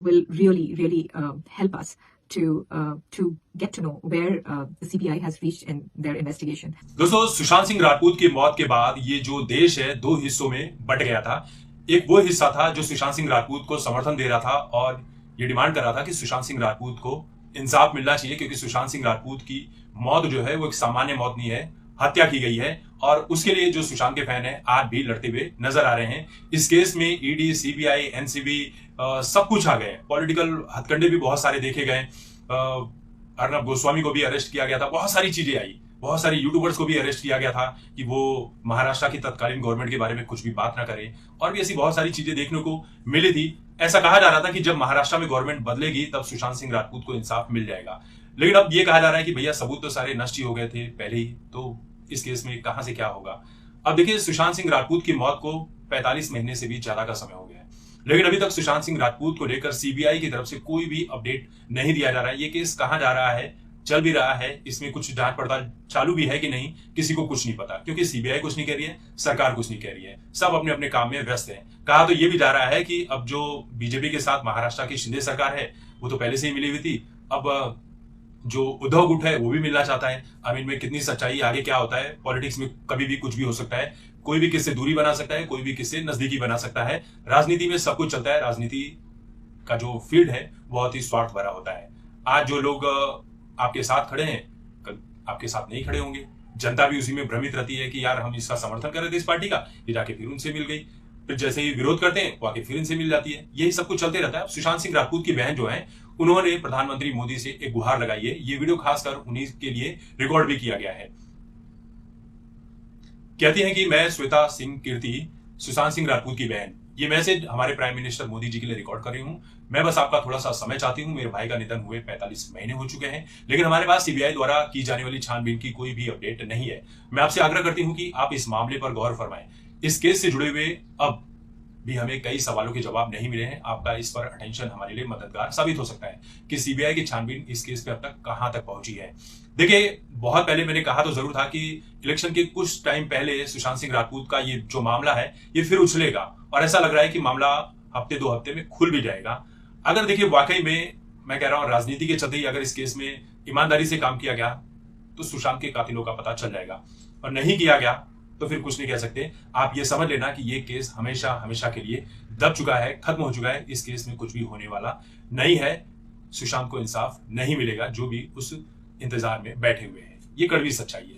will really help us to get to know where the CBI has reached in their investigation. दोस्तों, सुशांत सिंह राजपूत की मौत के बाद ये जो देश है दो हिस्सों में बंट गया था। एक वो हिस्सा था जो सुशांत सिंह राजपूत को समर्थन दे रहा था और ये डिमांड कर रहा था कि सुशांत सिंह राजपूत को इंसाफ मिलना चाहिए, क्योंकि सुशांत सिंह राजपूत की मौत जो है वो एक सामान्य मौत नहीं है, हत्या की गई है। और उसके लिए जो सुशांत के फैन है आज भी लड़ते हुए नजर आ रहे हैं। इस केस में ईडी, सीबीआई, एनसीबी सब कुछ आ गए। पॉलिटिकल हथकंडे भी बहुत सारे देखे गए। अर्नब गोस्वामी को भी अरेस्ट किया गया था, बहुत सारी चीजें आई। बहुत सारे यूट्यूबर्स को भी अरेस्ट किया गया था कि वो महाराष्ट्र की तत्कालीन गवर्नमेंट के बारे में कुछ भी बात ना करें, और भी ऐसी बहुत सारी चीजें देखने को मिली थी। ऐसा कहा जा रहा था कि जब महाराष्ट्र में गवर्नमेंट बदलेगी तब सुशांत सिंह राजपूत को इंसाफ मिल जाएगा। लेकिन अब ये कहा जा रहा है कि भैया सबूत तो सारे नष्ट ही हो गए थे पहले ही, तो इस केस में कहां से क्या होगा। अब देखिए, सुशांत सिंह राजपूत की मौत को 45 महीने से भी ज्यादा का समय हो गया है, लेकिन अभी तक सुशांत सिंह राजपूत को लेकर सीबीआई की तरफ से कोई भी अपडेट नहीं दिया जा रहा है। ये केस कहां जा रहा है, चल भी रहा है, इसमें कुछ जांच पड़ताल चालू भी है कि नहीं, किसी को कुछ नहीं पता, क्योंकि सीबीआई कुछ नहीं कह रही है, सरकार कुछ नहीं कह रही है, सब अपने अपने काम में व्यस्त हैं। कहा तो ये भी जा रहा है कि अब जो बीजेपी के साथ महाराष्ट्र की शिंदे सरकार है वो तो पहले से ही मिली हुई थी, अब जो उद्धव गुट है वो भी मिलना चाहता है। अब इनमें कितनी सच्चाई, आगे क्या होता है, पॉलिटिक्स में कभी भी कुछ भी हो सकता है। कोई भी किससे दूरी बना सकता है, कोई भी किससे नजदीकी बना सकता है। राजनीति में सब कुछ चलता है। राजनीति का जो फील्ड है बहुत ही स्वार्थ भरा होता है। आज जो लोग आपके साथ खड़े हैं कल आपके साथ नहीं खड़े होंगे। जनता भी उसी में भ्रमित रहती है कि यार हम इसका समर्थन कर रहे थे इस पार्टी का, ये जाके फिर उनसे मिल गई, फिर जैसे ही विरोध करते हैं वो आके फिर इनसे मिल जाती है। यही सब कुछ चलते रहता है। सुशांत सिंह राजपूत की बहन जो है उन्होंने प्रधानमंत्री मोदी से एक गुहार लगाई है। ये वीडियो खासकर उन्हीं के लिए रिकॉर्ड भी किया गया है। कहती हैं कि मैं श्वेता सिंह कीर्ति, सुशांत सिंह राजपूत की बहन, ये मैसेज हमारे प्राइम मिनिस्टर मोदी जी के लिए रिकॉर्ड कर रही हूं। मैं बस आपका थोड़ा सा समय चाहती हूं। मेरे भाई का निधन हुए 45 महीने हो चुके हैं, लेकिन हमारे पास सीबीआई द्वारा की जाने वाली छानबीन की कोई भी अपडेट नहीं है। मैं आपसे आग्रह करती हूं कि आप इस मामले पर गौर फरमाएं। इस केस से जुड़े हुए अब भी हमें कई सवालों के जवाब नहीं मिले हैं। आपका इस पर अटेंशन हमारे लिए मददगार साबित हो सकता है कि सीबीआई की छानबीन इस केस पे अब तक कहां तक पहुंची है। देखिए, बहुत पहले मैंने कहा तो जरूर था कि इलेक्शन के कुछ टाइम पहले सुशांत सिंह राजपूत का ये जो मामला है ये फिर उछलेगा, और ऐसा लग रहा है कि मामला हफ्ते 2 हफ्ते में खुल भी जाएगा। अगर देखिए वाकई में मैं कह रहा हूं राजनीति के चलते ही अगर इस केस में ईमानदारी से काम किया गया तो सुशांत के कातिलों का पता चल जाएगा, और नहीं किया गया तो फिर कुछ नहीं कह सकते। आप ये समझ लेना कि ये केस हमेशा हमेशा के लिए दब चुका है, खत्म हो चुका है। इस केस में कुछ भी होने वाला नहीं है। सुशांत को इंसाफ नहीं मिलेगा, जो भी उस इंतजार में बैठे हुए हैं। ये कड़वी सच्चाई है।